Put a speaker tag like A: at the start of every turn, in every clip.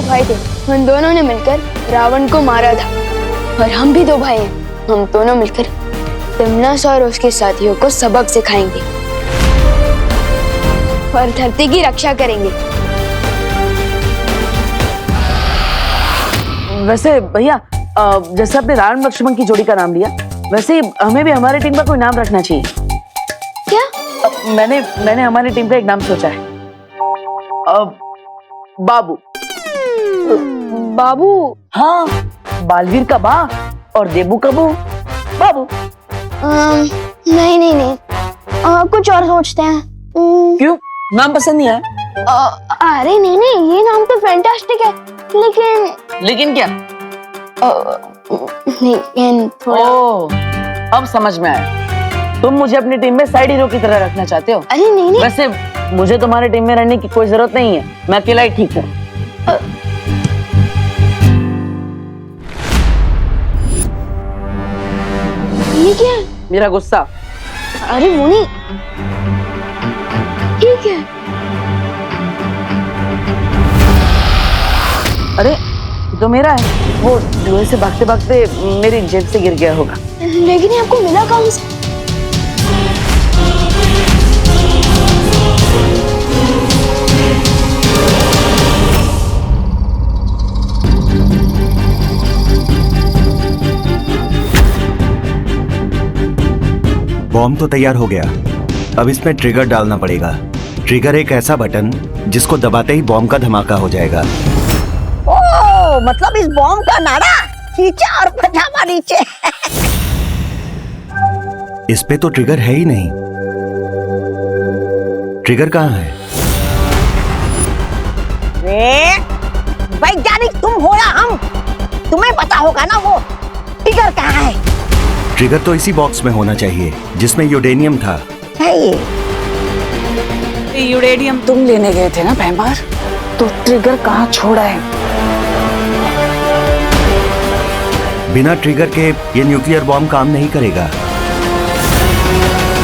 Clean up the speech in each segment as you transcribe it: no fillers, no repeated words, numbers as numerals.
A: भाई थे, उन दोनों ने मिलकर रावण को मारा था। और हम भी दो भाई हैं, हम दोनों मिलकर तिमनास और उसके साथियों को सबक सिखाएंगे और धरती की रक्षा करेंगे।
B: वैसे भैया, जैसे आपने रावण लक्ष्मण की जोड़ी का नाम लिया, वैसे हमें भी हमारी टीम का कोई नाम रखना चाहिए।
A: क्या?
B: मैंने हमारी टीम का एक नाम सोचा है। बाबू।
A: बाबू?
B: हाँ, बालवीर का बा और देबू का बू, बाबू।
A: नहीं नहीं नहीं, कुछ और सोचते हैं।
B: क्यों, नाम पसंद नहीं आया?
A: अरे नहीं नहीं, ये नाम तो फैंटास्टिक है, लेकिन
B: क्या?
A: लेकिन थोड़ा।
B: ओह, अब समझ में आया। तुम मुझे अपनी टीम में साइड हीरो की तरह रखना चाहते हो?
A: अरे नहीं नहीं,
B: वैसे मुझे तुम्हारी टीम में रहने की कोई जरूरत नहीं है, मैं अकेला ही ठीक हूँ।
A: ये क्या है?
B: मेरा गुस्सा।
A: अरे वो नहीं, ठीक है।
B: अरे ये तो मेरा है, वो लोहे से भागते भागते मेरी जेब से गिर गया होगा।
A: लेकिन ये आपको मिला कहाँ से?
C: बॉम्ब तो तैयार हो गया, अब इसमें ट्रिगर डालना पड़ेगा। ट्रिगर एक ऐसा बटन जिसको दबाते ही बॉम्ब का धमाका हो जाएगा।
D: ओह, मतलब इस बॉम्ब का नारा खींचा और पजामा नीचे।
C: इस पे तो ट्रिगर है ही नहीं। ट्रिगर कहाँ है?
D: वैज्ञानिक तुम हो या हम, तुम्हें पता होगा ना वो ट्रिगर कहाँ है।
C: ट्रिगर तो इसी बॉक्स में होना चाहिए जिसमें यूरेनियम था।
D: है
E: ये यूरेनियम तुम लेने गए थे ना भैमार, तो ट्रिगर कहाँ छोड़ा है?
C: बिना ट्रिगर के ये न्यूक्लियर बॉम्ब काम नहीं करेगा।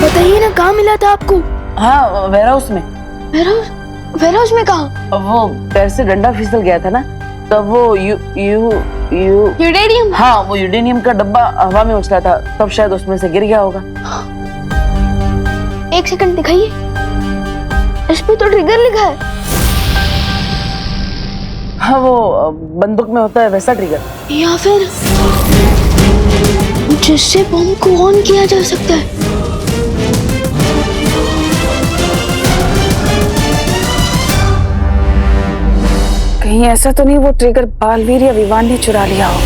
A: बताइए ना, कहाँ मिला था आपको?
B: हाँ, वेयरहाउस में।
A: वेयरहाउस में कहाँ?
B: वो पैर से डंडा फिसल गया था ना, तब वो
A: यूरेनियम?
B: हाँ, वो यूरेनियम का डब्बा हवा में उछला था, तब शायद उसमें से गिर गया होगा।
A: एक सेकंड दिखाइए, इस पे तो ट्रिगर लिखा है।
B: हाँ, वो बंदूक में होता है वैसा ट्रिगर,
A: या फिर जिससे बम को ऑन किया जा सकता है।
E: कहीं ऐसा तो नहीं वो ट्रिगर बालवीर या विवान ने चुरा लिया हो?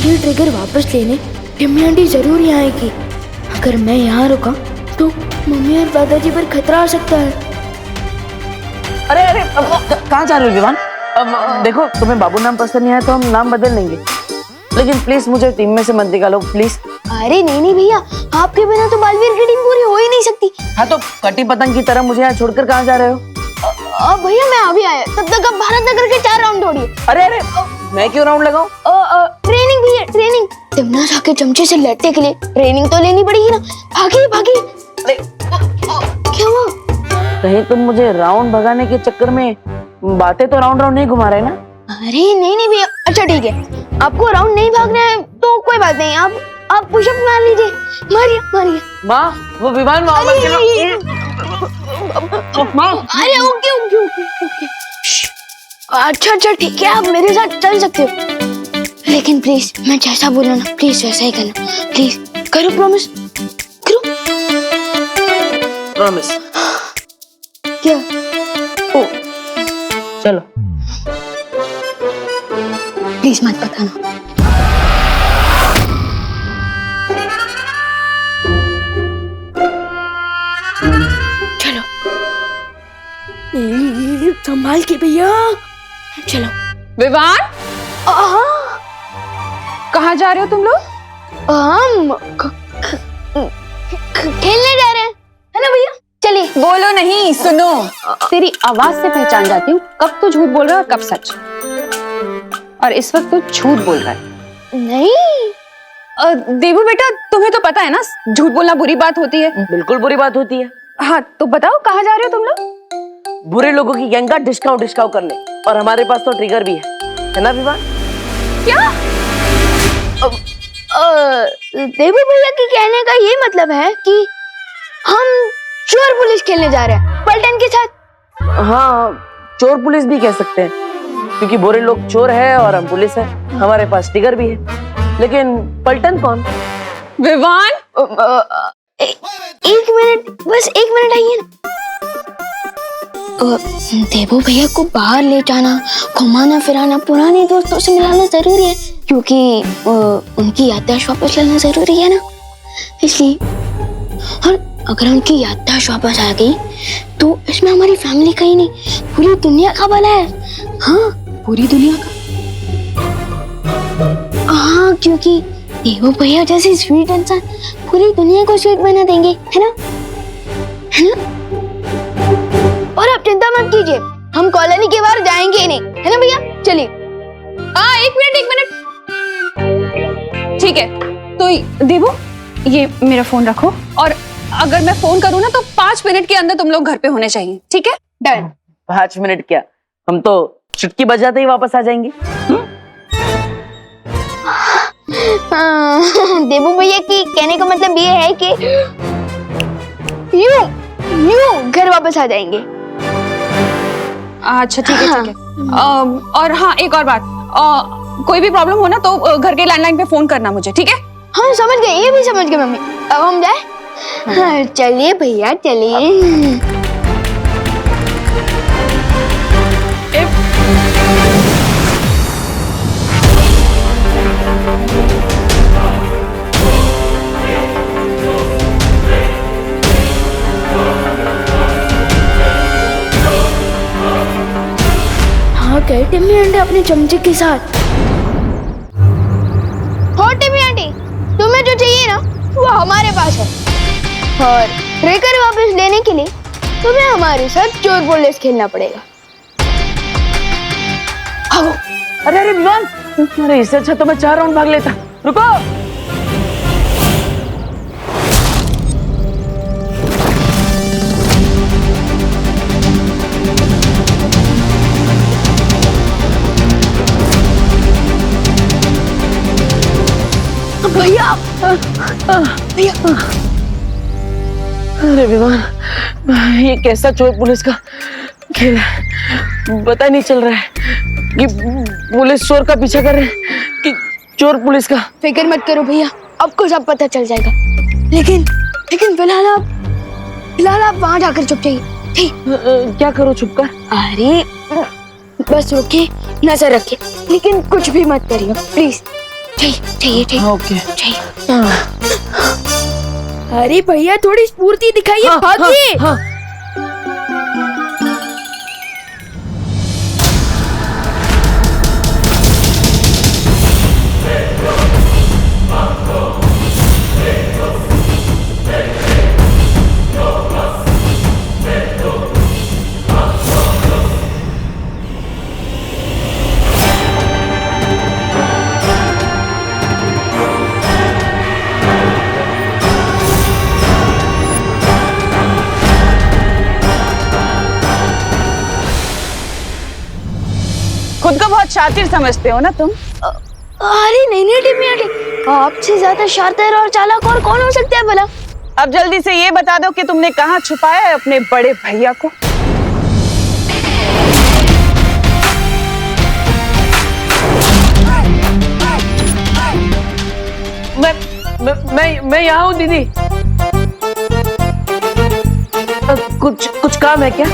A: ये ट्रिगर वापस लेने टिम्मी आंटी जरूर यहाँ आएगी। अगर मैं यहाँ रुका तो मम्मी और दादाजी पर खतरा आ सकता है।
B: अरे अरे, कहाँ जा रहे हो विवान? अब देखो, तुम्हें बाबू नाम पसंद नहीं आया तो हम नाम बदल लेंगे, लेकिन प्लीज मुझे टीम में से मत निकालो प्लीज।
A: अरे नहीं नहीं भैया, आपके बिना तो बालवीर की टीम पूरी हो ही नहीं सकती।
B: हाँ, तो कटी पतंग की तरह मुझे यहाँ छोड़कर कहाँ जा रहे हो?
A: भैया मैं अभी आया, तब तक आप भारत नगर के 4 राउंड दौड़िए।
B: अरे अरे, मैं क्यों राउंड लगाऊं?
A: ट्रेनिंग भैया, ट्रेनिंग। तिमनास आके चमचे से लड़ने के लिए ट्रेनिंग तो लेनी पड़ेगी ना। भागिए भागिए। क्या हुआ?
B: कहीं तुम मुझे राउंड भगाने के चक्कर में बातें तो राउंड राउंड नहीं घुमा रहे ना?
A: अरे नहीं नहीं भैया, अच्छा ठीक है, आपको राउंड नहीं भागना है तो कोई बात नहीं, आप पुशअप मार लीजिए, मारिए मारिए।
B: माँ, वो विमान माँ।
A: अरे ओके ओके ओके ओके, अच्छा अच्छा ठीक है, आप मेरे साथ चल सकते हो, लेकिन प्लीज मैं जैसा बोला ना प्लीज वैसा ही करना, प्लीज करो, प्रॉमिस करो।
B: प्रॉमिस।
A: क्या?
B: ओ, चलो
A: प्लीज मत बताना। चलो संभाल के भैया, चलो।
E: विवान, कहाँ जा रहे हो तुम लोग?
A: हम खेलने जा रहे हैं, है ना भैया? चलिए।
E: बोलो नहीं, सुनो। तेरी आवाज से पहचान जाती हूँ कब तो झूठ बोल रहा है और कब सच। और इस वक्त तू झूठ बोल रहा है।
A: नहीं,
E: देवू बेटा, तुम्हें तो पता है ना झूठ बोलना बुरी बात होती है।
B: बिल्कुल बुरी बात होती है।
E: हाँ तो बताओ कहाँ जा रहे हो तुम लोग?
B: बुरे लोगों की गैंग का डिस्काउंट करने, और हमारे पास तो ट्रिगर भी है ना विवान?
E: क्या?
A: देवू भैया के कहने का ये मतलब है कि हम चोर पुलिस खेलने जा रहे हैं पलटन के साथ।
B: हाँ, चोर पुलिस भी कह सकते हैं, क्योंकि बुरे लोग चोर है और हम पुलिस है। हमारे पास ट्रिगर भी है, लेकिन पलटन कौन?
E: विवान,
A: एक मिनट, बस एक मिनट आइए ना। देवू भैया को बाहर ले जाना, घुमाना फिराना, पुराने दोस्तों से मिलाना जरूरी है, क्योंकि उनकी याददाश्त वापस लाना जरूरी है ना, इसलिए। और अगर उनकी याददाश्त वापस आ गई तो इसमें हमारी फैमिली का ही नहीं, पूरी दुनिया का भला है। हाँ, पूरी दुनिया का। हाँ, क्योंकि देवू भैया जैसे स्वीट इंसान पूरी दुनिया को स्वीट बना देंगे, है ना? है ना? और आप चिंता मत कीजिए, हम कॉलोनी के बाहर जाएंगे ही नहीं, है ना भैया? चलिए।
E: एक मिनट। ठीक है, तो देवू ये मेरा फोन रखो, और अगर मैं फोन करूँ ना तो 5 मिनट के अंदर तुम लोग घर पे होने चाहिए, ठीक है? डन।
B: 5 मिनट क्या, हम तो चुटकी बजाते ही वापस आ जाएंगे।
A: देवू भैया की कहने का मतलब ये है कि यूं घर वापस आ जाएंगे।
E: अच्छा ठीक है। और हाँ, एक और बात, कोई भी प्रॉब्लम हो ना तो घर के लैंडलाइन पे फोन करना मुझे, ठीक है?
A: हाँ समझ गए, ये भी समझ गए मम्मी। अब हम जाए? हाँ, चलिए भैया चलिए। हाँ, गए टिम्मी आंटी अपने चमचे के साथ। हो टिम्मी आंटी, तुम्हें जो चाहिए ना वो हमारे पास है, और ट्रिगर वापस लेने के लिए तुम्हें हमारे साथ चोर पुलिस खेलना पड़ेगा। आओ।
B: अरे विवान, अरे इससे अच्छा तो मैं 4 राउंड भाग लेता। रुको।
A: भैया भैया,
B: अरे विवान, ये कैसा चोर पुलिस का खेल है, पता ही नहीं चल रहा है कि पुलिस चोर का पीछा कर रहे हैं कि चोर पुलिस का।
A: फिक्र मत करो भैया, आपको सब पता चल जाएगा। लेकिन फिलहाल आप वहां जाकर चुप जाइए, ठीक?
B: क्या करो छुप कर?
A: अरे बस रुके, नजर रखे, लेकिन कुछ भी मत करिए प्लीज। चाहिए।
B: ओके।
A: अरे भैया थोड़ी स्फूर्ति दिखाइए, भागिए।
B: हाँ।
E: खुद को बहुत शातिर समझते हो ना तुम?
A: अरे नहीं टिम्मी आंटी, आपसे ज्यादा शातिर और चालाक और कौन हो सकता है भला?
E: अब जल्दी से ये बता दो कि तुमने कहाँ छुपाया है अपने बड़े भैया को?
B: मैं यहाँ हूँ दीदी। कुछ काम है क्या?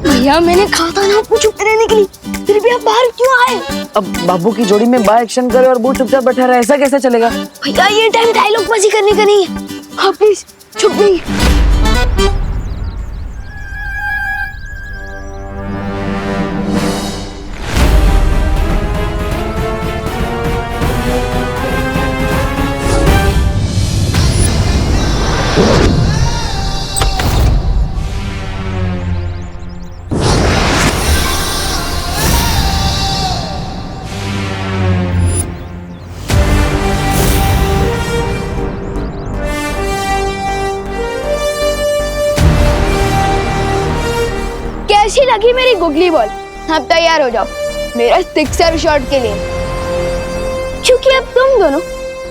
A: भैया मैंने कहा था ना आपको चुप रहने के लिए, फिर भी आप बाहर क्यों आए?
B: अब बाबू की जोड़ी में बा एक्शन करे और वो चुपचाप बैठा रहे, ऐसा कैसे चलेगा?
A: भैया ये टाइम डायलॉग बाजी करने का नहीं है, हाँ प्लीज चुप नहीं। गुगली बॉल, अब तैयार हो जाओ मेरा सिक्सर शॉट के लिए, क्योंकि अब तुम दोनों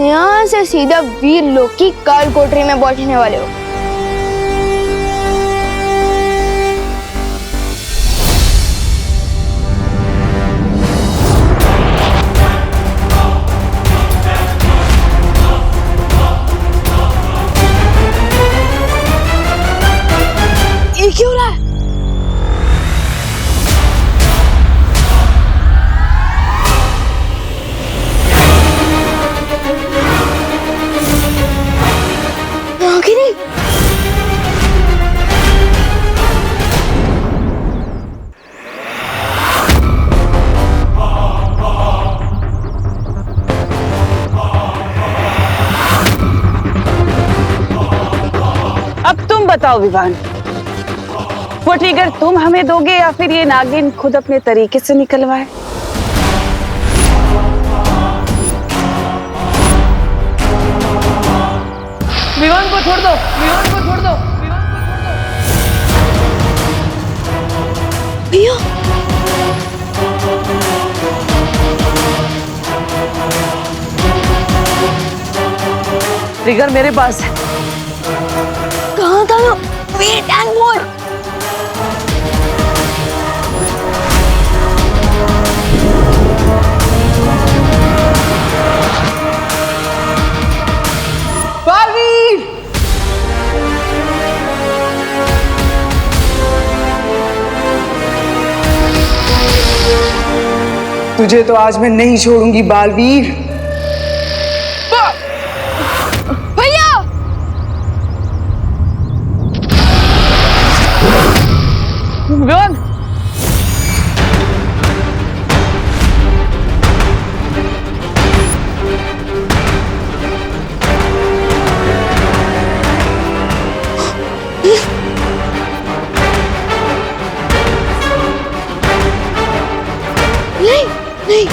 A: यहाँ से सीधा वीर लोक की काल कोठरी में पहुंचने वाले हो। ये क्यों रहा है? नागिनी,
B: अब तुम बताओ विवान, वो ट्रिगर तुम हमें दोगे या फिर ये नागिन खुद अपने तरीके से निकलवाए? विवान को छोड़ दो, विवान को छोड़ दो,
A: भैया
B: ट्रिगर मेरे पास है।
A: कहाँ था वो? Wait and mode.
F: तुझे तो आज मैं नहीं छोड़ूंगी बालवीर।
A: भैया
B: विवान,
A: नहीं नहीं,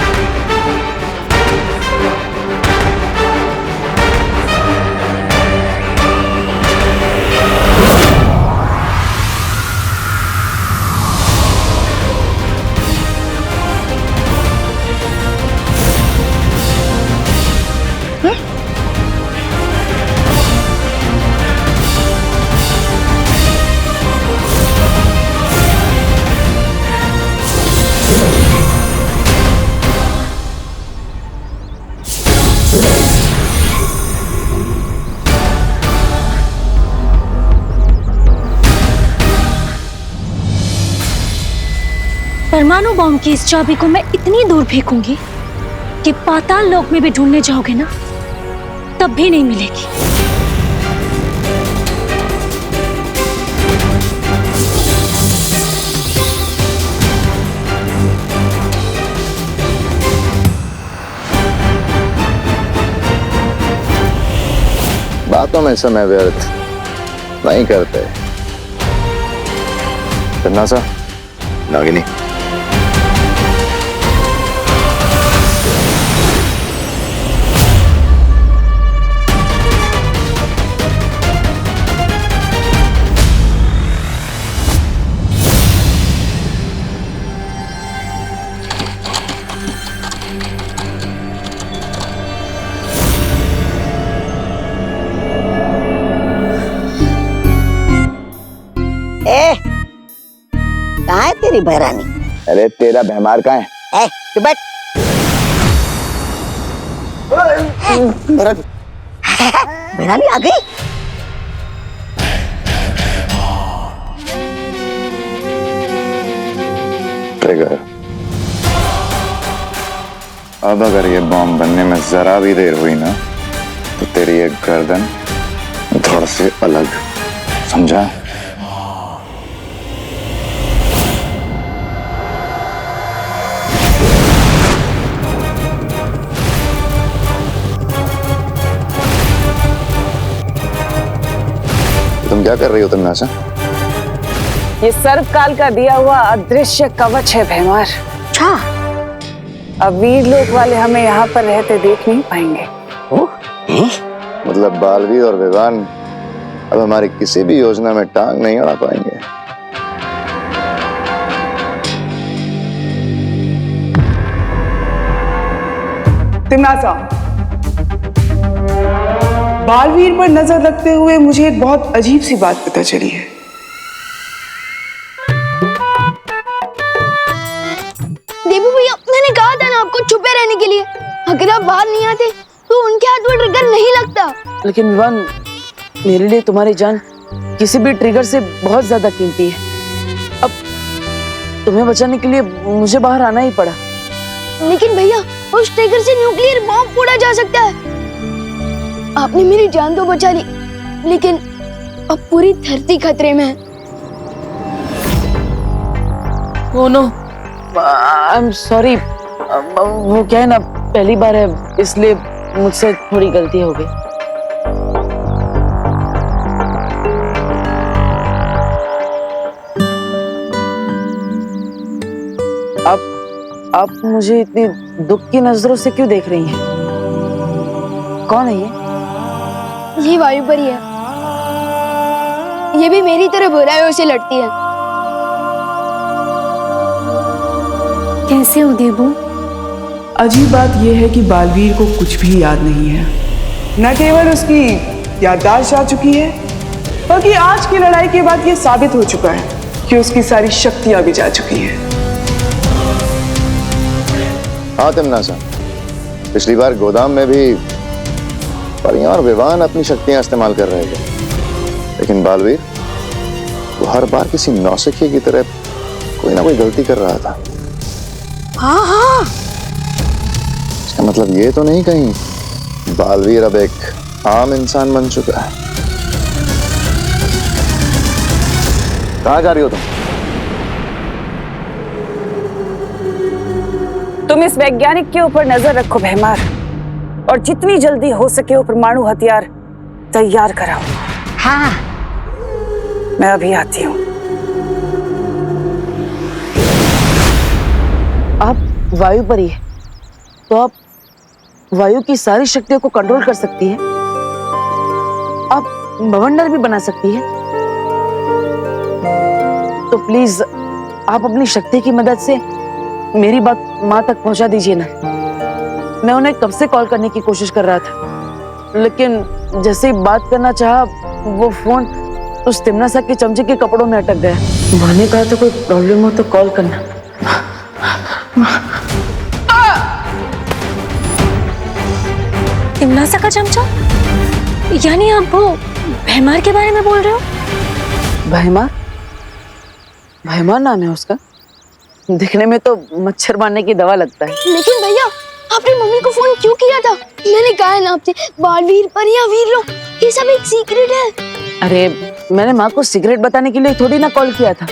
G: परमाणु बॉम्ब की इस चाबी को मैं इतनी दूर फेंकूंगी कि पाताल लोक में भी ढूंढने जाओगे ना, तब भी नहीं मिलेगी।
H: बातों में समय व्यर्थ नहीं करते। करना सा नागिनी,
D: कहाँ है तेरी बहरानी?
H: अरे तेरा भैमार कहाँ है?
D: तू बैठ। बहरानी आ गई?
H: ट्रिगर, अब अगर ये बॉम्ब बनने में जरा भी देर हुई ना तो तेरी एक गर्दन धड़ से अलग, समझा? तुम क्या कर रही हो तन्नासा?
B: ये सर्वकाल का दिया हुआ अदृश्य कवच है भैमार।
D: अच्छा,
B: अब वीर लोक वाले हमें यहाँ पर रहते देख नहीं पाएंगे।
H: मतलब बालवीर और विवान अब हमारी किसी भी योजना में टांग नहीं अड़ा पाएंगे।
F: तिमनासा, बालवीर पर नजर रखते हुए मुझे एक बहुत अजीब सी बात पता चली है।
A: देबू भैया, मैंने कहा था ना आपको छुपे रहने के लिए। अगर आप बाहर नहीं आते तो उनके हाथ में ट्रिगर नहीं लगता।
B: लेकिन विवान, मेरे लिए तुम्हारी जान किसी भी ट्रिगर से बहुत ज्यादा कीमती है। अब तुम्हें बचाने के लिए मुझे बाहर आना ही पड़ा।
A: लेकिन भैया, उस ट्रिगर से न्यूक्लियर बॉम्ब फोड़ा जा सकता है। आपने मेरी जान तो बचा ली, लेकिन अब पूरी धरती खतरे में है।
B: Oh no, I am sorry. वो क्या है ना, पहली बार है इसलिए मुझसे थोड़ी गलती हो गई। आप मुझे इतनी दुख की नजरों से क्यों देख रही हैं? कौन है ये?
A: ये वायु परी है। ये भी मेरी तरह बुराइयों से लड़ती है।
G: कैसे हो देबू?
F: अजीब बात यह है कि बालवीर को कुछ भी याद नहीं है। न केवल उसकी याददाश्त जा चुकी है, बल्कि आज की लड़ाई के बाद यह साबित हो चुका है कि उसकी सारी शक्तियां भी जा चुकी हैं।
H: हाँ तिमनासा, पिछली बार गोदाम में भी परियां और विवान अपनी शक्तियां इस्तेमाल कर रहे थे, लेकिन बालवीर वो हर बार किसी नौसिखिए की तरह कोई ना कोई गलती कर रहा था।
D: हाँ,
H: इसका मतलब ये तो नहीं कहीं बालवीर अब एक आम इंसान बन चुका है। कहाँ जा रही हो
I: तुम इस वैज्ञानिक के ऊपर नजर रखो भैमार, और जितनी जल्दी हो सके वो परमाणु हथियार तैयार कराओ।
D: हाँ।
I: मैं अभी आती हूँ।
B: आप वायु परी है, तो आप वायु की सारी शक्तियों को कंट्रोल कर सकती है। आप बवंडर भी बना सकती है। तो प्लीज आप अपनी शक्ति की मदद से मेरी बात माँ तक पहुंचा दीजिए ना। मैं उन्हें कब से कॉल करने की कोशिश कर रहा था, लेकिन जैसे ही बात करना चाहा वो फोन उस तिमनासा के चमचे के कपड़ों में अटक गया। माँ ने कहा था कोई प्रॉब्लम हो तो कॉल करना।
G: तिमनासा का चमचा? यानी आप वो भैमार के बारे में बोल रहे हो?
B: भैमार? भैमार नाम है उसका? दिखने में तो मच्छर मारने की दवा लगता है।
A: लेकिन भैया, आपने मम्मी को फोन क्यों किया था? मैंने कहा है ना आपसे, बालवीर परियां वीर लोग, ये सब एक सीक्रेट है।
B: अरे मैंने माँ को सीक्रेट बताने के लिए थोड़ी ना कॉल किया था।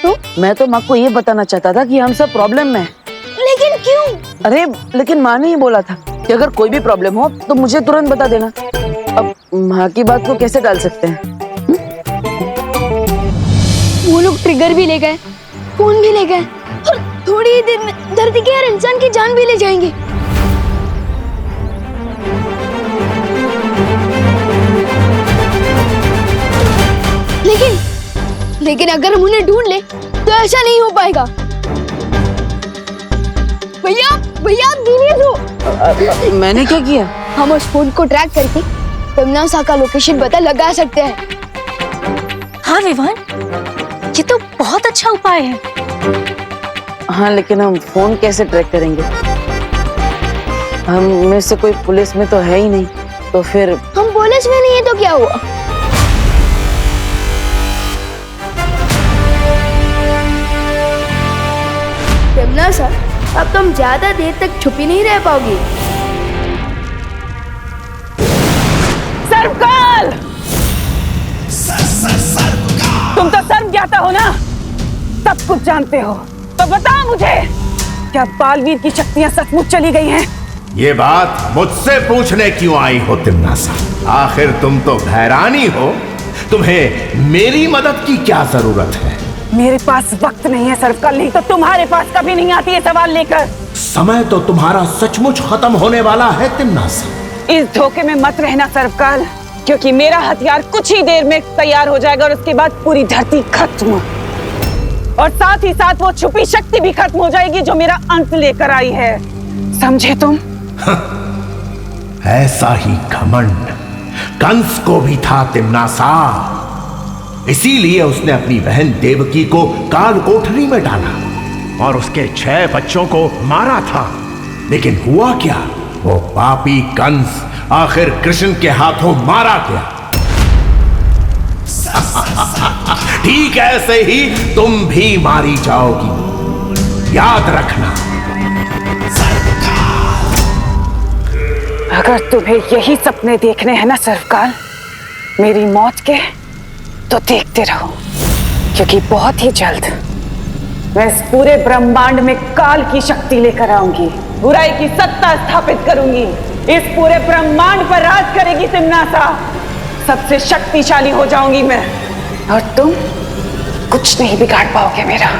B: तो मैं तो माँ को ये बताना चाहता था कि हम सब प्रॉब्लम में हैं।
A: लेकिन क्यों?
B: अरे लेकिन माँ ने ही बोला था कि अगर कोई भी प्रॉब्लम हो तो मुझे तुरंत बता देना। अब माँ की बात को कैसे टाल सकते हैं?
A: वो लोग ट्रिगर भी ले गए, फोन भी ले गए, और थोड़ी ही देर में धरती के हर इंसान की जान भी ले जाएंगे। लेकिन अगर हम उन्हें ढूंढ ले तो ऐसा नहीं हो पाएगा। भैया भैया सीरियस हो।
B: मैंने क्या किया?
A: हम उस फोन को ट्रैक करके तिमनासा का लोकेशन पता लगा सकते हैं।
G: हाँ विवान, ये तो बहुत अच्छा उपाय है।
B: हाँ लेकिन हम फोन कैसे ट्रैक करेंगे? हम में से कोई पुलिस में तो है ही नहीं, तो फिर
A: हम पुलिस में नहीं है तो क्या हुआ? तिमनासा, अब तुम ज्यादा देर तक छुपी नहीं रह पाओगी।
I: सर्वकाल! तुम तो सर्व ज्ञाता हो ना, सब कुछ जानते हो, तो बताओ मुझे, क्या बालवीर की शक्तियां सचमुच चली गई हैं?
J: ये बात मुझसे पूछने क्यों आई हो तिमनासा? आखिर तुम तो भैरानी हो, तुम्हें मेरी मदद की क्या जरूरत है?
I: मेरे पास वक्त नहीं है सर्वकाल, नहीं तो तुम्हारे पास कभी नहीं आती है सवाल लेकर।
J: समय तो तुम्हारा सचमुच खत्म होने वाला है तिमनासा।
I: इस धोखे में मत रहना सर्वकाल, क्योंकि मेरा हथियार कुछ ही देर में तैयार हो जाएगा और उसके बाद पूरी धरती खत्म, और साथ ही साथ वो छुपी शक्ति भी खत्म हो जाएगी जो मेरा अंत लेकर आई है। समझे तुम?
J: ऐसा ही घमंड कंस को भी था तिम्नासा। इसीलिए उसने अपनी बहन देवकी को काल कोठरी में डाला और उसके 6 बच्चों को मारा था। लेकिन हुआ क्या, वो पापी कंस आखिर कृष्ण के हाथों मारा गया। ठीक ऐसे ही तुम भी मारी जाओगी, याद रखना।
I: अगर तुम्हें यही सपने देखने हैं ना सर्वकाल मेरी मौत के, तो देखते रहो, क्योंकि बहुत ही जल्द मैं इस पूरे ब्रह्मांड में काल की शक्ति लेकर आऊंगी, बुराई की सत्ता स्थापित करूंगी, इस पूरे ब्रह्मांड पर राज करेगी तिम्नासा। सबसे शक्तिशाली हो जाऊंगी मैं, और तुम कुछ नहीं बिगाड़ पाओगे मेरा।